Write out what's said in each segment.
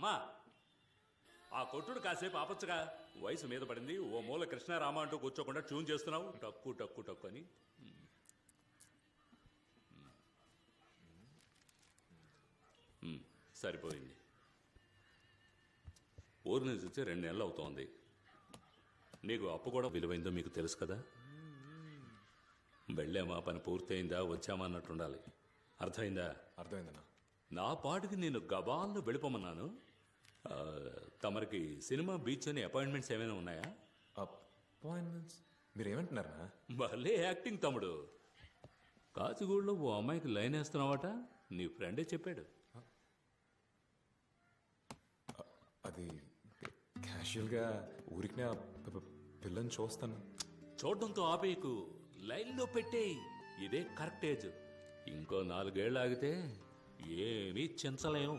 అమ్మా ఆ కొట్టుడు కాసేపు ఆపచ్చుగా. వయసు మీద పడింది. ఓ మూల కృష్ణారామ అంటూ కూర్చోకుండా ట్యూన్ చేస్తున్నావు. టక్కు టక్కు టక్కు అని. సరిపోయింది. ఊరు నుంచి వచ్చి 2 నెలలు అవుతోంది. నీకు అప్పు కూడా విలువైందో మీకు తెలుసు కదా. వెళ్ళామా, పని పూర్తయిందా, వచ్చామా అన్నట్టు ఉండాలి. అర్థమైందా? అర్థమైందన్నా. నా పాటికి నేను గబాల్లో వెళ్ళిపోమన్నాను. తమరికి సినిమా, బీచ్ అని అపాయింట్మెంట్స్ ఏమైనా ఉన్నాయా? అపాయింట్మెంట్స్? మీరు ఏమంటున్నారా? భలే యాక్టింగ్ తమ్ముడు. కాచిగూడలో ఓ అమ్మాయికి లైన్ వేస్తున్నావట. నీ ఫ్రెండే చెప్పాడు. అది క్యాషువల్గా ఊరికి నా పిల్లని చూస్తాను. చూడడంతో ఆపేయకు, లైన్లో పెట్టేయి. ఇదే కరెక్ట్ ఏజ్. ఇంకో 4 ఏళ్ళు ఆగితే ఏమీ చించలేము.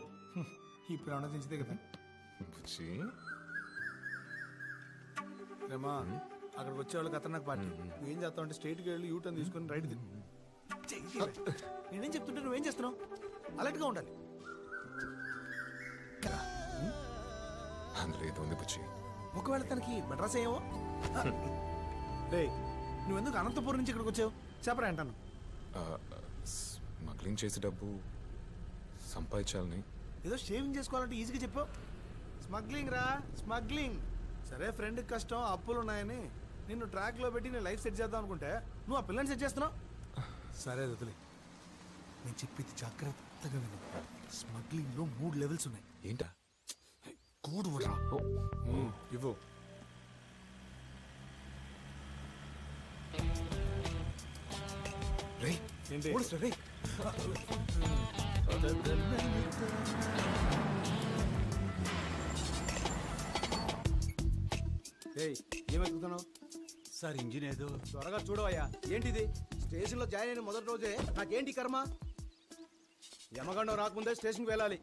ఇప్పుడు ఏమన్నా చించితే కదా. రేమా, అక్కడికి వచ్చేవాళ్ళు ఖతర్నాక్ పార్టీ. నువ్వేం చేస్తావు అంటే స్ట్రైట్కి వెళ్ళి యూటర్న్ తీసుకొని రైట్ నేనేం చెప్తుంటే నువ్వేం చేస్తున్నావు? అలర్ట్గా ఉండాలి. అందులో ఏదో ఉంది బుచ్చి. ఒకవేళ తనకి మెడ్రాస్ అయ్యావో. రే, నువ్వెందుకు అనంతపురం నుంచి ఇక్కడికి వచ్చావు? చెప్పరా అంటాను. స్మగ్లింగ్ చేసే డబ్బు సంపాదించాలని. ఏదో షేవింగ్ చేసుకోవాలంటే ఈజీగా చెప్పావు. స్మగ్లింగ్ రా, స్మగ్లింగ్. సరే, ఫ్రెండ్కి కష్టం, అప్పులు ఉన్నాయని నిన్ను ట్రాక్లో పెట్టి నేను లైఫ్ సెట్ చేద్దాం అనుకుంటే నువ్వు ఆ పిల్లని సెట్ చేస్తున్నావు. సరే వదిలే, నేను చెప్పింది జాగ్రత్తగా విను. స్మగ్లింగ్లో 3 లెవెల్స్ ఉన్నాయి. ఏంటా? కూడు ఇవ్వు. రే ఏంటి? రే ఏమెత్తుకుతున్నావు సార్? ఇంజిన్ ఏదో. త్వరగా చూడవయ్యా. ఏంటిది? స్టేషన్లో జాయిన్ అయిన మొదటి రోజే నాకేంటి కర్మ? యమగండం రాకముందే స్టేషన్కి వెళ్ళాలి.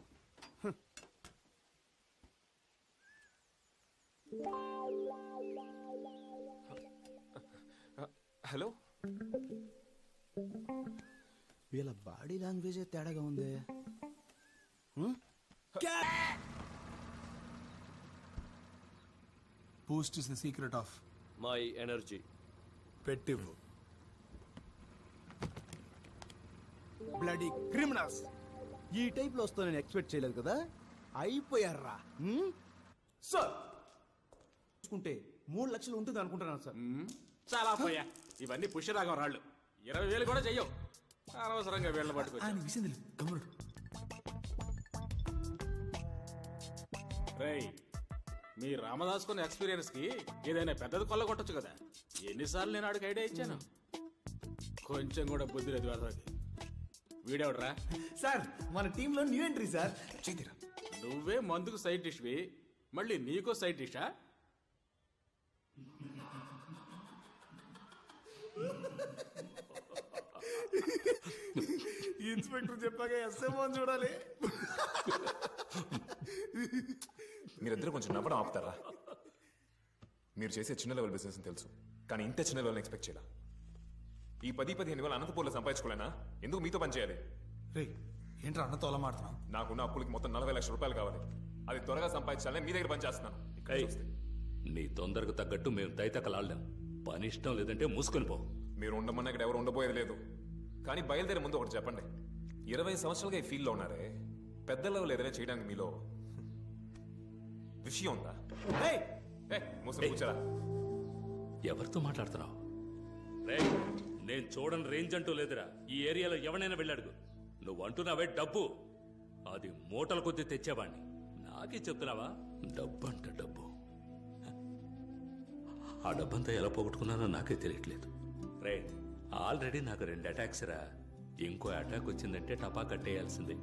హలో. వీళ్ళ బాడీ లాంగ్వేజ్ తేడాగా ఉంది. Boost is the secret of my energy. పెట్టివ్వు. Bloody criminals. ఈ టైప్ లో వస్తా నేను ఎక్స్పెక్ట్ చేయలేదు కదా. అయిపోయారా సార్? చూసుకుంటే 3 లక్షలు ఉంటుంది అనుకుంటున్నాను సార్. చాలా పోయా, ఇవన్నీ పుష్యరాగం రాళ్ళు. 20,000 కూడా చెయ్యవు. అనవసరంగా వీళ్ళ పట్టుకొచ్చి. రేయ్, మీ రామదాస్ కొన్న ఎక్స్పీరియన్స్ కి ఏదైనా పెద్దది కొల్లగొట్టచ్చు కదా. ఎన్నిసార్లు నేను ఆడికి ఐడియా ఇచ్చాను. కొంచెం కూడా బుద్ధి లేదు వేదవాకి. వీడెవడరా? సార్, మన టీంలో న్యూ ఎంట్రీ సార్. నువ్వే మందుకు సైడ్ డిష్వి, మళ్ళీ నీకో సైడ్ డిషా? ఇన్స్పెక్టర్ చెప్పాక ఎస్ఎంఓ చూడాలి. మీరిద్దరు కొంచెం నవ్వడం ఆపుతారా? మీరు చేసే చిన్న లెవెల్ బిజినెస్ తెలుసు, కానీ ఇంత చిన్న లెవెల్ ఎక్స్పెక్ట్ చేయాల. ఈ 10-15 వేలు అనంతపూర్లో సంపాదించుకోలేనా? ఎందుకు మీతో పని చేయాలి? రే, ఏంట్రా అన్నతో అలా మాడుతున్నావు? నాకున్న అప్పులకి మొత్తం 40 లక్షల రూపాయలు కావాలి. అది త్వరగా సంపాదించాలని మీ దగ్గర పని చేస్తున్నాను. నీ తొందరకు తగ్గట్టు మేము తైతకలాడలేం. పని ఇష్టం లేదంటే మూసుకొని పో. మీరు ఉండమన్నా ఇక్కడ ఎవరు ఉండబోయేది లేదు. కానీ బయలుదేరే ముందు ఒకటి చెప్పండి. 20 సంవత్సరాలుగా ఈ ఫీల్డ్లో ఉన్నారే, పెద్ద లెవెల్ ఏదైనా చేయడానికి మీలో విషయం ఉందా? కూర్చోరా. ఎవరితో మాట్లాడుతున్నావు? నేను చూడని రేంజ్ అంటూ లేదురా. ఈ ఏరియాలో ఎవరైనా వెళ్ళాడుగు. నువ్వు అంటున్నావే డబ్బు, అది మూటల కొద్దీ తెచ్చేవాణ్ణి. నాకే చెప్తున్నావా? డబ్బు అంట డబ్బు. ఆ డబ్బంతా ఎలా పోగొట్టుకున్నానో నాకే తెలియట్లేదు. రే, ఆల్రెడీ నాకు 2 అటాక్స్ రా. ఇంకో అటాక్ వచ్చిందంటే టపా కట్టేయాల్సిందే.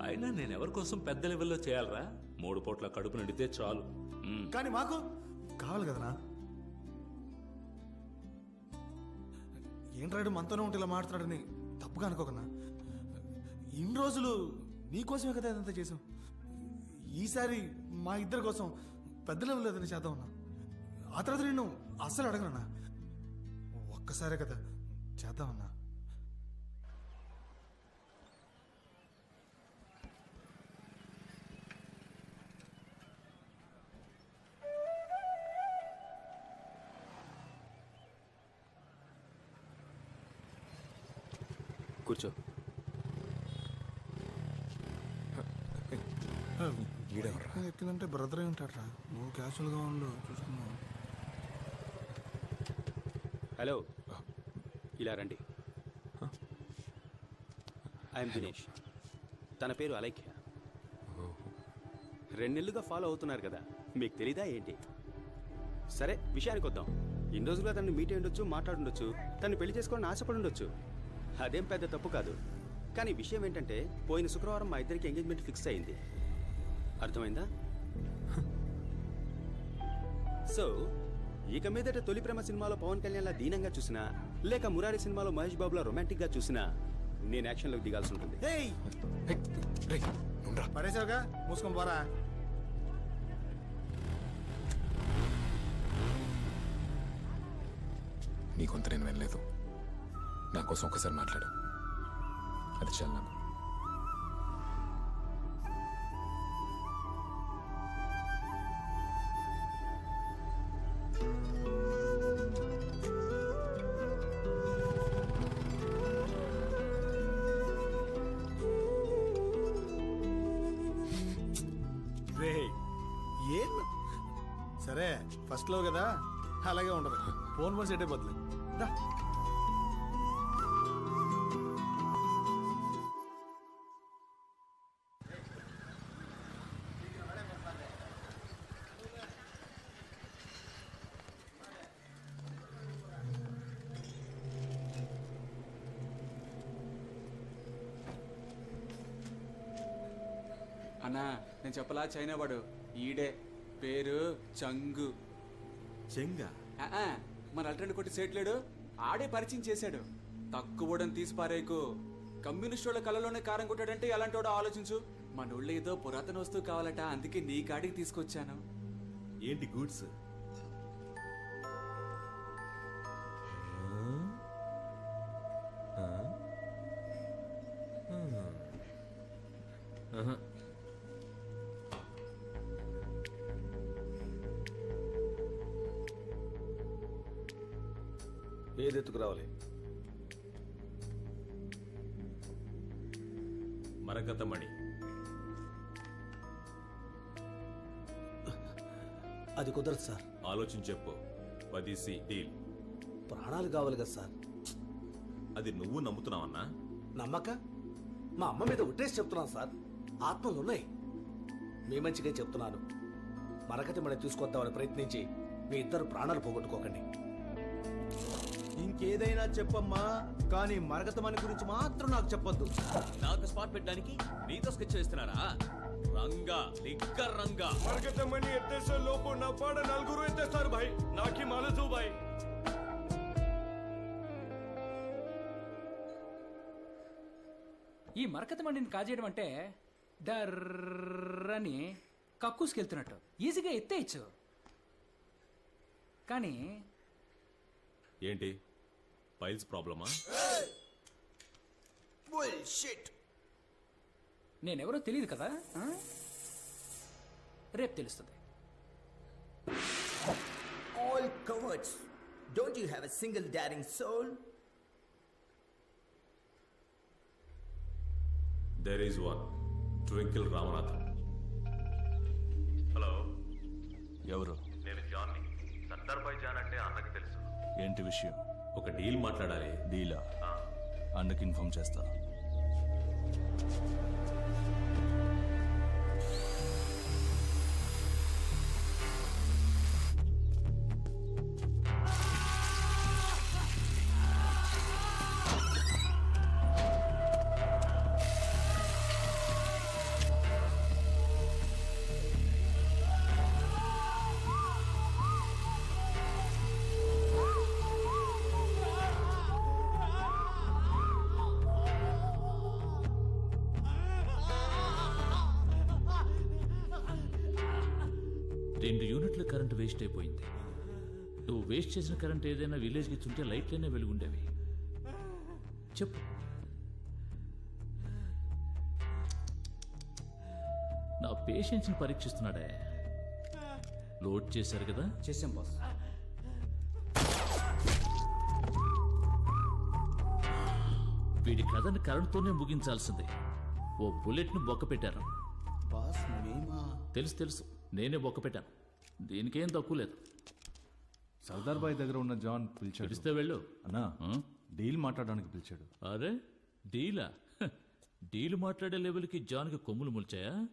అయినా నేను ఎవరి కోసం పెద్ద లెవెల్లో చేయాలరా? 3 పూట్ల కడుపు నిండితే చాలు. కానీ మాకు కావాలి కదనా. ఏంట్రాడు మనతోనే ఉంటే ఇలా మాట్లాడుతున్నాడని తప్పుగా అనుకోకన్నా. ఇన్ని రోజులు నీకోసమే కదా ఇదంతా చేసాం. ఈసారి మా ఇద్దరి కోసం పెద్ద లెవెల్ ఏదైనా చేద్దామన్నా. ఆ తర్వాత నేను అస్సలు అడగనన్నా. ఒక్కసారే కదా చేద్దామన్నా. కూర్చో. ఎక్కిందంటే బ్రదరే ఉంటాడరా. నువ్వు క్యాషువల్గా ఉండు, చూసుకున్నావు. హలో, ఇలా రండి. ఐఎమ్ దినేష్. తన పేరు అలైఖ్య. 2 నెలలుగా ఫాలో అవుతున్నారు కదా, మీకు తెలీదా ఏంటి? సరే, విషయానికి వద్దాం. ఇన్ని రోజులుగా తనని మీట్ అయి ఉండొచ్చు, మాట్లాడుండొచ్చు, తను పెళ్లి చేసుకోవాలని ఆశపడి ఉండొచ్చు. అదేం పెద్ద తప్పు కాదు. కానీ విషయం ఏంటంటే, పోయిన శుక్రవారం మా ఇద్దరికి ఎంగేజ్మెంట్ ఫిక్స్ అయింది. అర్థమైందా? సో ఇక మీదట తొలి ప్రేమ సినిమాలో పవన్ కళ్యాణ్లా దీనంగా చూసినా, లేక మురారి సినిమాలో మహేష్ బాబులా రొమాంటిక్గా చూసినా, నేను యాక్షన్లోకి దిగాల్సి ఉంటుంది. పడేసావుగా, మూసుకొని పోరా. నీ కొంత నేను వెళ్ళలేదు. నా కోసం ఒకసారి మాట్లాడు, అది చాలు నాకు. ఏం సరే, ఫస్ట్ లో కదా, అలాగే ఉండదు. ఫోన్ సెట్ అయిపోతుంది. అన్నా, నేను చెప్పలా, చైనా వాడు ఈడే, పేరు చంగు. చెంగా మన అల్టెండ్ కొట్టి సేట్లేడు, ఆడే పరిచయం చేశాడు. తక్కువడని తీసి పారేకు. కమ్యూనిస్ట్ వాళ్ళ కళ్ళలోనే కారం కొట్టాడంటే ఎలాంటి వాడో ఆలోచించు. మనోళ్ళు ఏదో పురాతన వస్తువు కావాలట, అందుకే నీ కాడికి తీసుకొచ్చాను. ఏంటి గూడ్స్? ఏది ఎత్తుకురావాలి? మరకతమణి. అది కుదరదు సార్. ఆలోచించి చెప్పు. 10C deal. ప్రాణాలు కావాలి కదా సార్. అది నువ్వు నమ్ముతున్నావన్నా? నమ్మక మా అమ్మ మీద ఉట్టేసి చెప్తున్నాను సార్. ఆత్మలు ఉన్నాయి. మీ మంచిగా చెప్తున్నాను. మరకతి మణి తీసుకొద్దామని ప్రయత్నించి మీ ఇద్దరు ప్రాణాలు పోగొట్టుకోకండి. ఇంకేదైనా చెప్పమ్మా, కానీ మరగతమని గురించి మాత్రం నాకు చెప్పొద్దు. నాకు స్పాట్ పెట్టడానికి నీతో స్కెచ్ చేస్తున్నారా? రంగా లిక్కర్ రంగా. మరగతమని ఎత్తేసే లోపు నా పాడ 4 ఎత్తేస్తారు భాయ్. నాకి మాలదు భాయ్. ఈ మరకతమణిని కాజేయడం అంటే డర్రని కక్కుసుకెళ్తున్నట్టు. ఈజీగా ఎత్తేయచ్చు. కానీ ఏంటి, ఫైల్స్ ప్రాబ్లమా? నేనెవరో తెలియదు కదా, రేపు తెలుస్తుంది. All cowards. Don't you have a single daring soul? There is one. Twinkle Ramanathan. Hello, ఎవరు? నేను జాన్ని. సర్దార్ భాయ్ జాన్ అంటే అన్నకి తెలుసు. ఏంటి విషయం? ఒక డీల్ మాట్లాడాలి. డీలా? అన్నకి ఇన్ఫార్మ్ చేస్తా. రెండు యూనిట్ల కరెంటు వేస్ట్ అయిపోయింది. నువ్వు వేస్ట్ చేసిన కరెంట్ ఏదైనా విలేజ్కి ఇచ్చుంటే లైట్లనే వెలుగుండేవి. చెప్పు. నా పేషెన్స్ని పరీక్షిస్తున్నాడే. లోడ్ చేశారు కదా? చేసాం బాస్. వీడి కథని కరెంట్తోనే ముగించాల్సింది. ఓ బుల్లెట్ను బొక్క పెట్టారు. బాస్ మేమా? తెలుసు నేనే బొక్క పెట్టాను. దీనికేం తక్కువ లేదు. సర్దార్ బాయ్ దగ్గర ఉన్న జాన్ పిలిచాడు. పిలిస్తే వెళ్ళు అన్నా, డీల్ మాట్లాడడానికి పిలిచాడు. అరే డీలా? డీల్ మాట్లాడే లెవెల్కి జాన్కి కొమ్ములు ముల్చాయా?